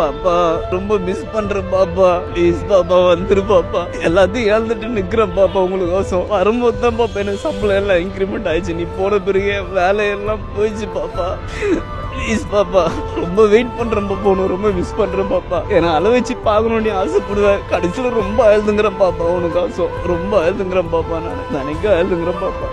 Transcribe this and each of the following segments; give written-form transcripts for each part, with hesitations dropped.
பாப்பா ரொம்ப மிஸ் பண்றேன் பாப்பா, ப்ளீஸ் பாப்பா வந்துரு பாப்பா, எல்லாத்தையும் இழந்துட்டு நிக்கிறேன் பாப்பா உங்களுக்கோசம். வரும்போது தான் பாப்பா எனக்கு சம்பளம் எல்லாம் இன்க்ரிமெண்ட் ஆயிடுச்சு, நீ போன பிறகு வேலையெல்லாம் போயிடுச்சு பாப்பா, ப்ளீஸ் பாப்பா ரொம்ப வெயிட் பண்றேன் பாப்பா, உனக்கு ரொம்ப மிஸ் பண்றேன் பாப்பா, ஏன்னா அள வச்சு பாக்கணும்னு ஆசைப்படுவேன். கடைசியில ரொம்ப அழுதுங்கிறேன் பாப்பா உனக்காசம், ரொம்ப அழுதுங்கிறேன் பாப்பா, நான் நினைக்க அழுதுங்கிறேன் பாப்பா.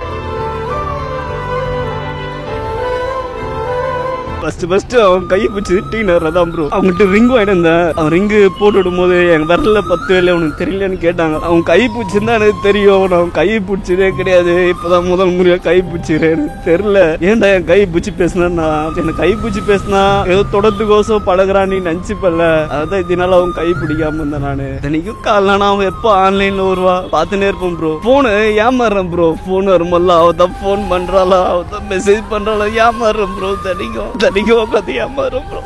ஃபர்ஸ்ட் அவன் கையை பிடிச்சி டீனர் அதான் ப்ரோ. அவங்ககிட்ட ரிங் வாங்கிட்டு இருந்தேன். அவன் ரிங்கு போட்டு விடும் போது எங்க விரல 10 வேலை உனக்கு தெரியலன்னு கேட்டாங்க. அவன் கை பிடிச்சிருந்தா எனக்கு தெரியும், நான் கை பிடிச்சதே கிடையாது, இப்பதான் முதல் முறையா கை பிடிச்சிக்கிறேன், எனக்கு தெரியல ஏன்டா என் கை பிடிச்சி பேசினா, எனக்கு கை பிடிச்சி பேசினா ஏதோ தொடர்ந்துக்கோசம் பழகிறான் நீ நினைச்சுப்பல, அதான் இதனால அவன் கை பிடிக்காம இருந்தேன். நானு தினைக்கும் காலைனா அவன் எப்போ ஆன்லைன்ல வருவா பார்த்துனே இருப்பேன் ப்ரோ. போனு ஏமாறுறேன் ப்ரோ, போன் வரும்போது அவதான் போன் பண்றாளா, அவதான் மெசேஜ் பண்றாளா, ஏமாறுறேன் ப்ரோ, தினைக்கும் உட்காந்து ஏமாறும் ப்ரோ.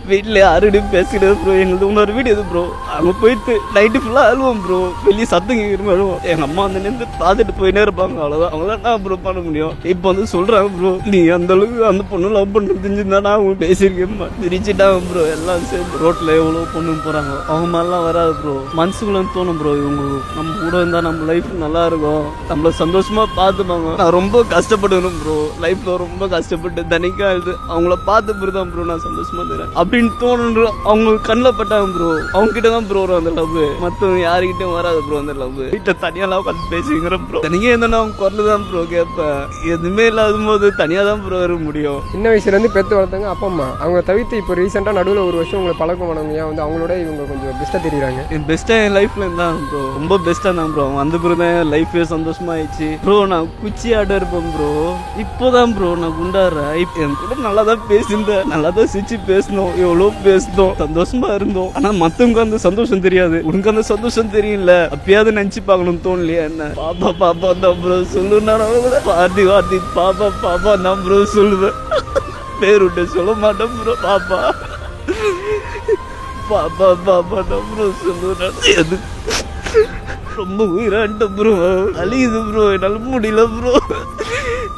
வீட்டுல யாருடையும் பேசிக்கிறது ப்ரோ. எங்களுக்கு இன்னொரு வீடு எது ப்ரோ, அங்க போயிட்டு நைட்டு ஃபுல்லா அழுவோம் ப்ரோ, வெளியே சத்தம் கேட்குற அழுவோம். எங்க அம்மா அந்த நின்று பார்த்துட்டு போயினே இருப்பாங்க, அவ்வளவுதான். அவங்களாம் என்ன ப்ரோ பண்ண முடியும். இப்ப வந்து சொல்றாங்க ப்ரோ, நீ அந்த அளவுக்கு அந்த பொண்ணு லவ் பண்றது தெரிஞ்சிருந்தா அவங்க பேசியிருக்கேன் பிரிச்சுட்டாங்க ப்ரோ. எல்லாம் சேர்ந்து ரோட்ல எவ்வளவு பொண்ணு போறாங்க, அவங்க மாதிரிலாம் வராது ப்ரோ. மனசுக்குள்ள தோணும் ப்ரோ, இவங்க நம்ம கூட இருந்தா நம்ம லைஃப் நல்லா இருக்கும், நம்மள சந்தோஷமா பார்த்துப்பாங்க. நான் ரொம்ப கஷ்டப்படணும் ப்ரோ, லைஃப்ல ரொம்ப கஷ்டப்பட்டு தனிக்கா இது அவங்கள பார்த்த பிறதான் ப்ரோ நான் சந்தோஷமா அப்படின்னு தோணுன்ற. அவங்க கண்ணில் பட்டாங்க ப்ரோ, அவங்க கிட்ட தான் ப்ரோ வரும் அந்த லவ், மற்றவங்க யாருக்கிட்டையும் வராது ப்ரோ அந்த லவ். வீட்டை தனியாலாம் உட்காந்து பேசுங்கிற ப்ரோ. தனியாக இருந்தா அவங்க குரல் தான் ப்ரோ கேட்பேன், எதுவுமே இல்லாத போது தனியாக தான் ப்ரோ வர முடியும். சின்ன வயசுல இருந்து பெற்று வளர்த்தாங்க அப்பா அம்மா, அவங்க தவிர்த்து இப்போ ரீசெண்டாக நடுவில் ஒரு வருஷம் உங்களை பழக்கமானவங்க ஏன் வந்து அவங்களோட இவங்க கொஞ்சம் பெஸ்ட்டாக தெரியுறாங்க. என் பெஸ்ட்டாக என் லைஃப்ல இருந்தான் ப்ரோ, ரொம்ப பெஸ்ட்டாக தான் ப்ரோ. அந்த பிறகு தான் என் லைஃபே சந்தோஷமா ஆயிடுச்சு ப்ரோ. நான் குச்சி ஆட இருப்பேன் ப்ரோ, இப்போதான் ப்ரோ நான் குண்டாடுறேன். என் கூட நல்லா தான் பேசியிருந்தேன், நல்லா தான் சிரிச்சு பேசணும், எவ்வளோ பேசணும், சந்தோஷமா இருந்தோம். ஆனா மத்தவங்க அந்த சந்தோஷம் தெரியாது, உனக்கு அந்த சந்தோஷம் தெரியல. அப்பயாவது நினைச்சு பார்க்கணும் தோணலையா என்ன? பாப்பா பாப்பா தான் ப்ரோ சொல்லுனா, வார்த்தை வார்த்தை பாப்பா பாப்பா தான் ப்ரோ சொல்லுவேன், பேர் விட்டு சொல்ல மாட்டேன் ப்ரோ. பாப்பா பாப்பா பாப்பா தான் ப்ரோ சொல்லுவேன். எது ரொம்ப உயிராட்ட ப்ரோ, அழியுது ப்ரோ, என்னால முடியல ப்ரோ,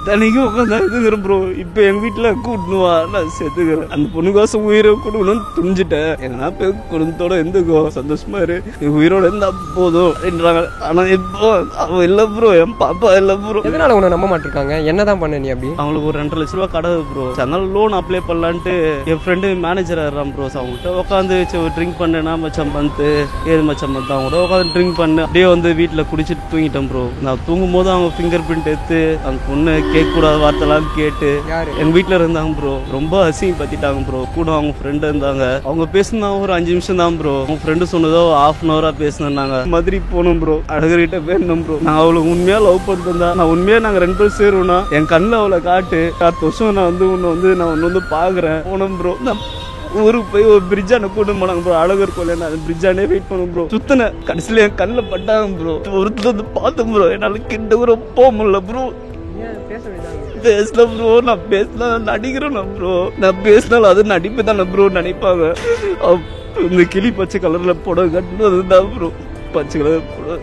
தனிக்கும் உட்காந்து அழுதுகிறேன் ப்ரோ. இப்போ எங்க வீட்டுல கூட்டணுவா நான் செத்துக்கிறேன், அந்த பொண்ணுக்காசம் உயிரை கொடுக்கணும்னு துணிஞ்சிட்டேன். எங்கன்னா போய் குடும்பத்தோட இருந்துக்கோ, சந்தோஷமா இரு, உயிரோட இருந்தா போதும் அப்படின்றாங்க. ஆனா இப்போ அவன் இல்ல ப்ரோ, என் பாப்பா இல்ல ப்ரோ. எதனால உன்னை நம்ப மாட்டிருக்காங்க, என்னதான் பண்ண நீ அப்படி? அவங்களுக்கு ஒரு 2.5 லட்ச ரூபா கடை ப்ரோ, அதனால லோன் அப்ளை பண்ணலான்ட்டு என் ஃப்ரெண்டு மேனேஜர் ஆகிறான் ப்ரோ. அவங்ககிட்ட உட்காந்து ட்ரிங்க் பண்ணேன்னா மச்சம் பந்து ஏது மச்சம் பந்து அவங்க கூட உட்காந்து ட்ரிங்க் பண்ணு, அப்படியே வந்து வீட்டில் குடிச்சிட்டு தூங்கிட்டேன் ப்ரோ. நான் தூங்கும் போது அவங்க ஃபிங்கர் பிரிண்ட் எடுத்து அந்த பொண்ணு கேட்க கூடாத வார்த்தைலாம் கேட்டு எங்க வீட்டுல இருந்தாங்க ப்ரோ. ரொம்ப அசிங்க பத்திட்டாங்க ப்ரோ. கூட அவங்க ஃப்ரெண்ட் இருந்தாங்க, அவங்க பேசினா ஒரு 5 நிமிஷம் தான் ப்ரோ. அவங்க ஃப்ரெண்டு சொன்னதோ 1/2 hour பேசினாங்க. மதுரை போனோம் ப்ரோ, அழகர்கிட்ட வேணும் ப்ரோ. நான் அவளை உண்மையா லவ் பண்ணிருந்தா, நான் உண்மையா நாங்க 2 பேரும் சேருவோம்னா என் கண்ணில் அவளை காட்டு, 10 வருஷம் நான் வந்து உன்னை வந்து பாக்குறேன் போனோம் ப்ரோ. ஊருக்கு போய் ஒரு பிரிட்ஜான கூட்டு போனாங்க ப்ரோ, அழகர் கோயில். நான் பிரிட்ஜானே வெயிட் பண்ணும் ப்ரோ. சுத்தின கடைசியில என் கண்ணில் பட்டாங்க ப்ரோ. ஒருத்தர் வந்து பார்த்தேன் ப்ரோ, என்னால கிட்ட கூட போக முடியல ப்ரோ. பேசல ப்ரோ, நான் பேசினா நடிக்கிறேன் ப்ரோ, நான் பேசினாலும் அது நடிப்பு தானே ப்ரோ நினைப்பாங்க. இந்த கிளி பச்சை கலர்ல புடவை கட்டுனது தான் ப்ரோ, பச்சை கலர் புடவை.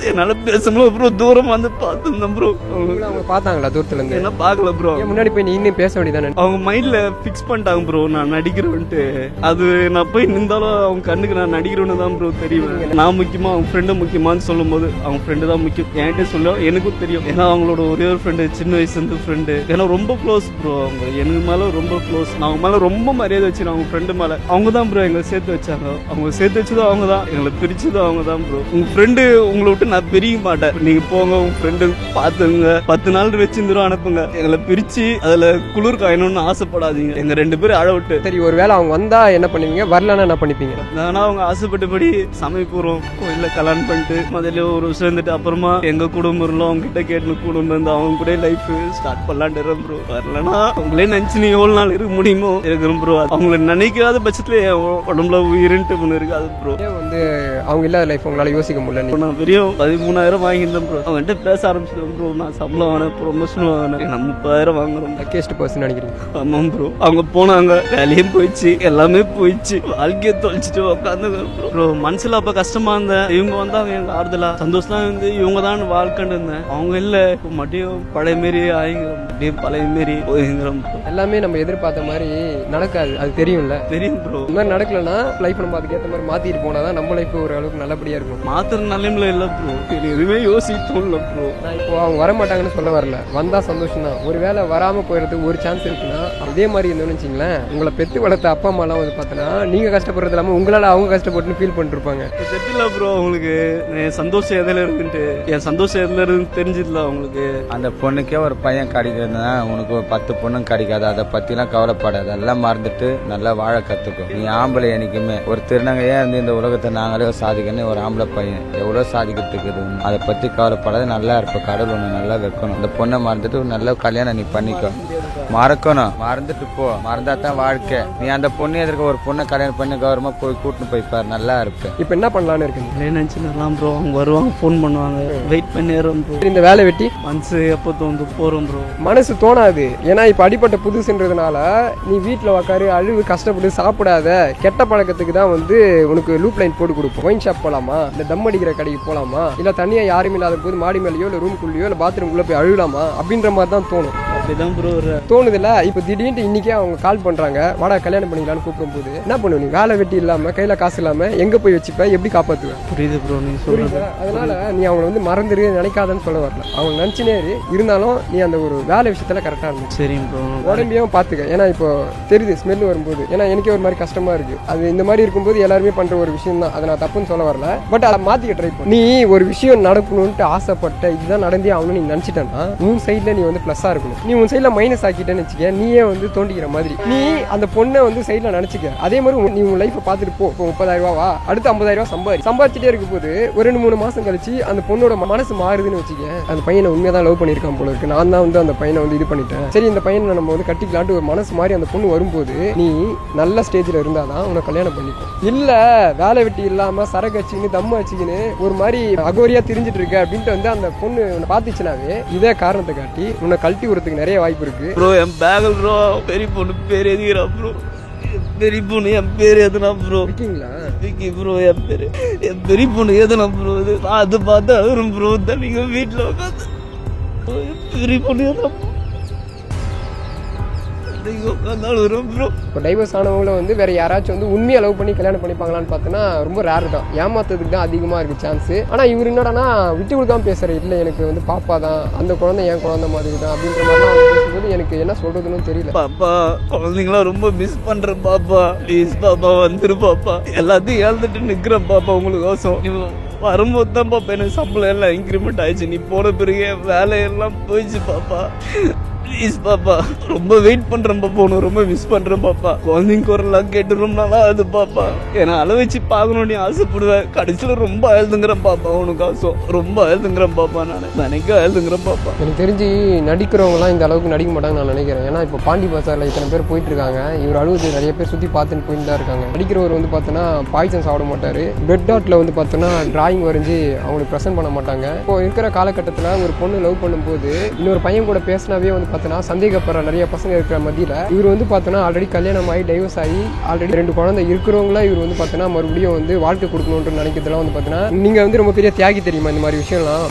என்னால பேசணும் ப்ரோ, தூரம் வந்து பார்த்துருந்தேன் ப்ரோ. அவங்க பார்த்தாங்களா தூரத்துல இருந்து? என்ன பார்க்கல ப்ரோ, முன்னாடி போய் நீ இன்னும் பேச வேண்டியதானே? அவங்க மைண்ட்ல பிக்ஸ் பண்ணிட்டாங்க ப்ரோ நான் நடிக்கிறேன்ட்டு. அது நான் போய் நின்றாலும் அவங்க கண்ணுக்கு நான் நடிக்கிறேன்னு தான் ப்ரோ தெரியும். நான் முக்கியமா அவங்க ஃப்ரெண்டு முக்கியமானு சொல்லும் போது அவங்க ஃப்ரெண்டு தான் முக்கியம். என்கிட்ட சொல்ல எனக்கும் தெரியும், ஏன்னா அவங்களோட ஒரே ஒரு ஃப்ரெண்டு, சின்ன வயசுல இருந்து ஃப்ரெண்டு, ஏன்னா ரொம்ப க்ளோஸ் ப்ரோ. அவங்க எனக்கு மேல ரொம்ப க்ளோஸ், நான் அவங்க மேல ரொம்ப மரியாதை வச்சு அவங்க ஃப்ரெண்டு மேல. அவங்க தான் ப்ரோ எங்களை சேர்த்து வச்சாங்க, அவங்க சேர்த்து வச்சதும் அவங்க தான், எங்களை பிரிச்சதும் அவங்க தான் ப்ரோ. உங்க ஃப்ரெண்டு உங்களை விட்டு நான் பிரிய மாட்டேன், நீங்க போங்க உங்க ஃப்ரெண்டு பாத்துங்க, 10 நாள் வச்சிருந்துரும் அனுப்புங்க, எங்களை பிரிச்சு அதுல குளிர் காயணும்னு ஆசைப்படாதீங்க, எங்க 2 பேரும் அழ விட்டு. சரி, ஒருவேளை அவங்க வந்தா என்ன பண்ணுவீங்க, வரலன்னா என்ன பண்ணிப்பீங்க? ஆனா அவங்க ஆசைப்பட்டபடி சமைப்பூர்வம் கோயில்ல கல்யாணம் பண்ணிட்டு முதல்ல ஒரு வருஷம் இருந்துட்டு அப்புறமா எங்க குடும்பம் இருந்தோம் அவங்க கிட்ட கேட்டு குடும்பம் இருந்து அவங்க கூட லைஃப் ஸ்டார்ட் பண்ணலான்னு ப்ரோ. வரலன்னா அவங்களே நினைச்சு நீ எவ்வளவு நாள் இருக்க முடியுமோ இருக்கிறோம் ப்ரோ. அவங்களை நினைக்காத பட்சத்துல உடம்புல உயிரின்ட்டு ஒண்ணு இருக்காது ப்ரோ. வந்து அவங்க இல்லாத லைஃப் உங்களால யோசிக்க முடியல. நான் பெரிய 13,000 வாங்கியிருந்தேன் ப்ரோ. அவன்கிட்ட பேச ஆரம்பிச்சிட்டேன் ப்ரோ. நான் சம்பளம் வாங்கினேன், ப்ரொமோஷன் வாங்கினேன், நான் 30,000 வாங்குறோம். லக்கேஸ்ட் பர்சன் நினைக்கிறீங்க? ஆமாம் ப்ரோ. அவங்க போனாங்க, வேலையும் போயிடுச்சு, எல்லாமே போயிடுச்சு, வாழ்க்கையை தொலைச்சிட்டு உட்காந்து ப்ரோ. மனசுல அப்ப கஷ்டமா இருந்தேன். இவங்க வந்தாங்க எங்க ஆறுதலா. சந்தோஷம் வந்து இவங்க தான் வாழ்க்கைன்னு இருந்தேன். அவங்க இல்ல, இப்போ மட்டியும் பழைய மாரி ஆகிங்கிறோம், அப்படியே பழைய மாரி போய்கிறோம். எல்லாமே நம்ம எதிர்பார்த்த மாதிரி நடக்காது, அது தெரியும்ல. தெரியும் ப்ரோ. இந்த மாதிரி நடக்கலன்னா லைஃப் நம்ம அதுக்கேற்ற மாதிரி மாத்திட்டு போனாதான் நம்ம லைஃப் ஒரு அளவுக்கு நல்லபடியா இருக்கும். மாத்திர நிலைமையில இல்ல ப்ரோ. எதுவுமே யோசித்தோம்ல ப்ரோ. நான் இப்போ அவங்க வர மாட்டாங்கன்னு சொல்ல வரல, வந்தா சந்தோஷம் தான். ஒரு வேளை வராம போயிடுறதுக்கு ஒரு சான்ஸ் இருக்குன்னா அதே மாதிரி இருந்தோம்னு வச்சுங்களேன், உங்களை பெத்து வளர்த்த அப்பா அம்மாலாம் வந்து பார்த்தோன்னா நீங்க கஷ்டப்படுறது இல்லாம உங்களால அவங்க கஷ்டப்பட்டு ஃபீல் பண்ணிட்டு இருப்பாங்க. தெரியல ப்ரோ அவங்களுக்கு என் சந்தோஷம் எதில் இருக்குன்ட்டு. என் சந்தோஷம் எதில் இருக்குன்னு தெரிஞ்சதுல அவங்களுக்கு. அந்த பொண்ணுக்கே ஒரு பையன் கிடைக்குதுன்னா உனக்கு ஒரு 10 பொண்ணும் கிடைக்காது. அதை பத்திலாம் கவலைப்படாது, அதெல்லாம் மறந்துட்டு நல்லா வாழ கத்துக்கும். நீ ஆம்பளை என்னைக்குமே ஒரு திருநங்கையா இருந்து இந்த உலகத்தை நாங்களே சாதிக்கணும். ஒரு ஆம்பளை பையன் எவ்வளவு சாதிக்கிறதுக்கு அதை பத்தி கவலைப்படாது, நல்லா இருப்ப. கடவுள் ஒண்ணு நல்லா வைக்கணும். இந்த பொண்ணை மறந்துட்டு ஒரு நல்ல கல்யாணம் நீ பண்ணிக்கோ. மறக்கணும், மறந்துட்டு போ. மறந்தா தான் வாழ்க்கை. நீ அந்த பொண்ணு எதிர்க்க ஒரு பொண்ணை கல்யாணம் பண்ணி கௌரவமா போய் கூட்டின்னு போய்ப்பாரு, நல்லா இருப்ப. இப்ப என்ன பண்ணலான்னு இருக்கு நினைச்சுலாம் ப்ரோ. அவங்க வருவாங்க, ஃபோன் பண்ணுவாங்க, வெயிட் பண்ணிடுறோம் ப்ரோ. இந்த வேலை வெட்டி மனசு எப்போ தோந்து போறோம் ப்ரோ. மனசு தோணாது. ஏன்னா இப்ப அடிப்பட்ட புதுசுன்றதுனால நீ வீட்டுல உக்காரு அழுவு கஷ்டப்பட்டு சாப்பிடாத. கெட்ட பழக்கத்துக்கு தான் வந்து உனக்கு லூப் லைன் போட்டு கொடுப்போம். ஒயின் ஷாப் போலாமா, இல்ல தம் அடிக்கிற கடைக்கு போலாமா, இல்ல தனியா யாரும் இல்லாத போது மாடி மேலேயோ இல்ல ரூம்குள்ளேயோ இல்ல பாத்ரூம்குள்ள போய் அழுகலாமா அப்படின்ற மாதிரி தான் தோணும். அப்படிதான் ப்ரோ தோணுதுல. இப்ப திடீர்னு இன்னைக்கே அவங்க கால் பண்றாங்க, வாடா கல்யாணம் பண்ணிக்கலான்னு கூப்பிடும் போது என்ன பண்ணுவ? நீ வேலை வெட்டி இல்லாம கையில காசு இல்லாம எங்க போய் வச்சுப்ப, எப்படி காப்பாத்துவ? புரியுது ப்ரோ நீ சொல்றது. அதனால நீ அவங்க வந்து மறந்துரு நினைக்காதன்னு சொல்ல வரல. அவங்க நினைச்சுனே இருந்தாலும் நீ அந்த ஒரு வேலை விஷயத்துல கரெக்டா இருந்து சரி ப்ரோ. உடம்பையும் பாத்துக்க. ஏன்னா இப்போ தெரியுது ஸ்மெல் வரும்போது, ஏன்னா எனக்கே ஒரு மாதிரி கஷ்டமா இருக்கு. அது இந்த மாதிரி இருக்கும்போது எல்லாருமே பண்ற ஒரு விஷயம் தான், அதை நான் தப்புன்னு சொல்ல வரல. பட் அதை மாத்திக்க ட்ரை பண்ணு. நீ ஒரு விஷயம் நடக்கணும்ட்டு ஆசைப்பட்ட, இதுதான் நடந்தே ஆகணும்னு நீ நினைச்சிட்டேன்னா உன் சைட்ல நீ வந்து பிளஸ்ஸா இருக்கணும். நீ உன் சைட்ல மைனஸ் ஆக்கிட்டேன்னு வச்சுக்க, நீயே வந்து தோண்டிக்கிற மாதிரி. நீ அந்த பொண்ணை வந்து சைட்ல நினைச்சுக்க. அதே மாதிரி நீ உன் லைஃப் பார்த்துட்டு போ. இப்போ 30,000 ரூபாவா, அடுத்து 50,000 சம்பாதிச்சுட்டே இருக்கும் போது ஒரு 2-3 மாசம் கழிச்சு அந்த பொண்ணோட மனசு மாறுதுன்னு வச்சுக்க, அந்த பையனை உண்மையாக லவ் பண்ணியிருக்கான் போல இருக்கு, நான் தான் வந்து அந்த பையனை வந்து இது பண்ணிட்டேன், சரி இந்த பையனை நம்ம வந்து கட்டிக்கலான்ட்டு ஒரு மனசு மாதிரி அந்த பொண்ணு வரும்போது நீ நல்ல ஸ்டேஜ்ல இருந்தாதான் உனக்கு கல்யாணம் பண்ணிக்கும். இல்ல வேலை வெட்டி இல்லாம சரக்கு வச்சுக்கின்னு தம்ம வச்சுக்கின்னு ஒரு மாதிரி அகோரியா திரிஞ்சிட்டு இருக்க அப்படின்ட்டு வந்து அந்த பொண்ணு உன்னை பாத்துச்சுனாவே இதே காரணத்தை காட்டி உன்னை கழட்டி விடுறதுக்கு நிறைய வாய்ப்பு இருக்கு ப்ரோ. என் பேகல் ப்ரோ பெரிய பொண்ணு பேர் எதுகிறா ப்ரோ. பெரிய பொண்ணு என் பேர் எதுனா ப்ரோ. இருக்கீங்களா விக்கி ப்ரோ என் பேரு. என் பெரிய பொண்ணு எதுனா ப்ரோ. இது அது பார்த்து அழுகிறோம் ப்ரோ. நீங்க வீட்டில் உட்காந்து பெரிய பொண்ணு எதுனா இப்போ டைவர்ஸ் ஆனவங்கள வந்து வேற யாராச்சும் வந்து உண்மையை லவ் பண்ணி கல்யாணம் பண்ணிப்பாங்களான்னு பார்த்தோன்னா ரொம்ப ரேர் தான். ஏமாத்துறதுக்கு தான் அதிகமாக இருக்கு சான்ஸ். ஆனால் இவர் என்னடானா விட்டு கொடுக்காம பேசுற, இல்லை எனக்கு வந்து பாப்பா தான், அந்த குழந்தை என் குழந்தை மாதிரி தான் அப்படின்ற மாதிரிலாம் பேசும்போது எனக்கு என்ன சொல்றதுன்னு தெரியல. பாப்பா குழந்தைங்களாம் ரொம்ப மிஸ் பண்றேன் பாப்பா, ப்ளீஸ் பாப்பா வந்துரு பாப்பா, எல்லாத்தையும் இழந்துட்டு நிக்கிறேன் பாப்பா உங்களுக்கு கோசம். வரும்போது தான் பாப்பா எனக்கு சம்பளம் எல்லாம் இன்க்ரிமெண்ட் ஆயிடுச்சு. நீ போன பிறகு வேலையெல்லாம் போயிடுச்சு பாப்பா, ப்ளீஸ் பாப்பா ரொம்ப வெயிட் பண்றேன் பாப்பா, உனக்கு ரொம்ப மிஸ் பண்றேன் பாப்பா. குழந்தைங்க குரலாம் கேட்டு ரொம்ப நல்லா அது பாப்பா. ஏன்னா அளவு வச்சு பார்க்கணும்னு ஆசைப்படுவேன். கடைசியில் ரொம்ப அழுதுங்கிறேன் பாப்பா, உனக்கு ஆசம் ரொம்ப அழுதுங்கிறேன் பாப்பா. நான் நினைக்க அழுதுங்கிறேன் பாப்பா. எனக்கு தெரிஞ்சு நடிக்கிறவங்களாம் இந்த அளவுக்கு நடிக்க மாட்டாங்க நான் நினைக்கிறேன். ஏன்னா இப்போ பாண்டி பசாரில் இத்தனை பேர் போயிட்டு இருக்காங்க, இவர் அழுவது நிறைய பேர் சுற்றி பார்த்துட்டு போயிட்டு தான் இருக்காங்க. நடிக்கிறவர் வந்து பார்த்தோன்னா பாய்சன் சாப்பிட மாட்டார். பெட் டாட்டில் வந்து பார்த்தோன்னா டிராயிங் வரைஞ்சி அவங்களுக்கு ப்ரெசென்ட் பண்ண மாட்டாங்க. இப்போ இருக்கிற காலகட்டத்தில் ஒரு பொண்ணு லவ் பண்ணும்போது இன்னொரு பையன் கூட பேசினாவே வந்து சந்தேகப்படுற நிறைய பசங்க இருக்கிற மத்தியில இவர் வந்து பார்த்தோன்னா ஆல்ரெடி கல்யாணம் ஆகி டைவர்ஸ் ஆகி ஆல்ரெடி 2 குழந்தை இருக்கிறவங்களா இவர் வந்து பார்த்தோன்னா மறுபடியும் வந்து வாழ்க்கை கொடுக்கணும்னு நினைக்கிறதுலாம் வந்து பார்த்தோன்னா நீங்க வந்து ரொம்ப பெரிய தியாகி தெரியுமா இந்த மாதிரி விஷயம்லாம்.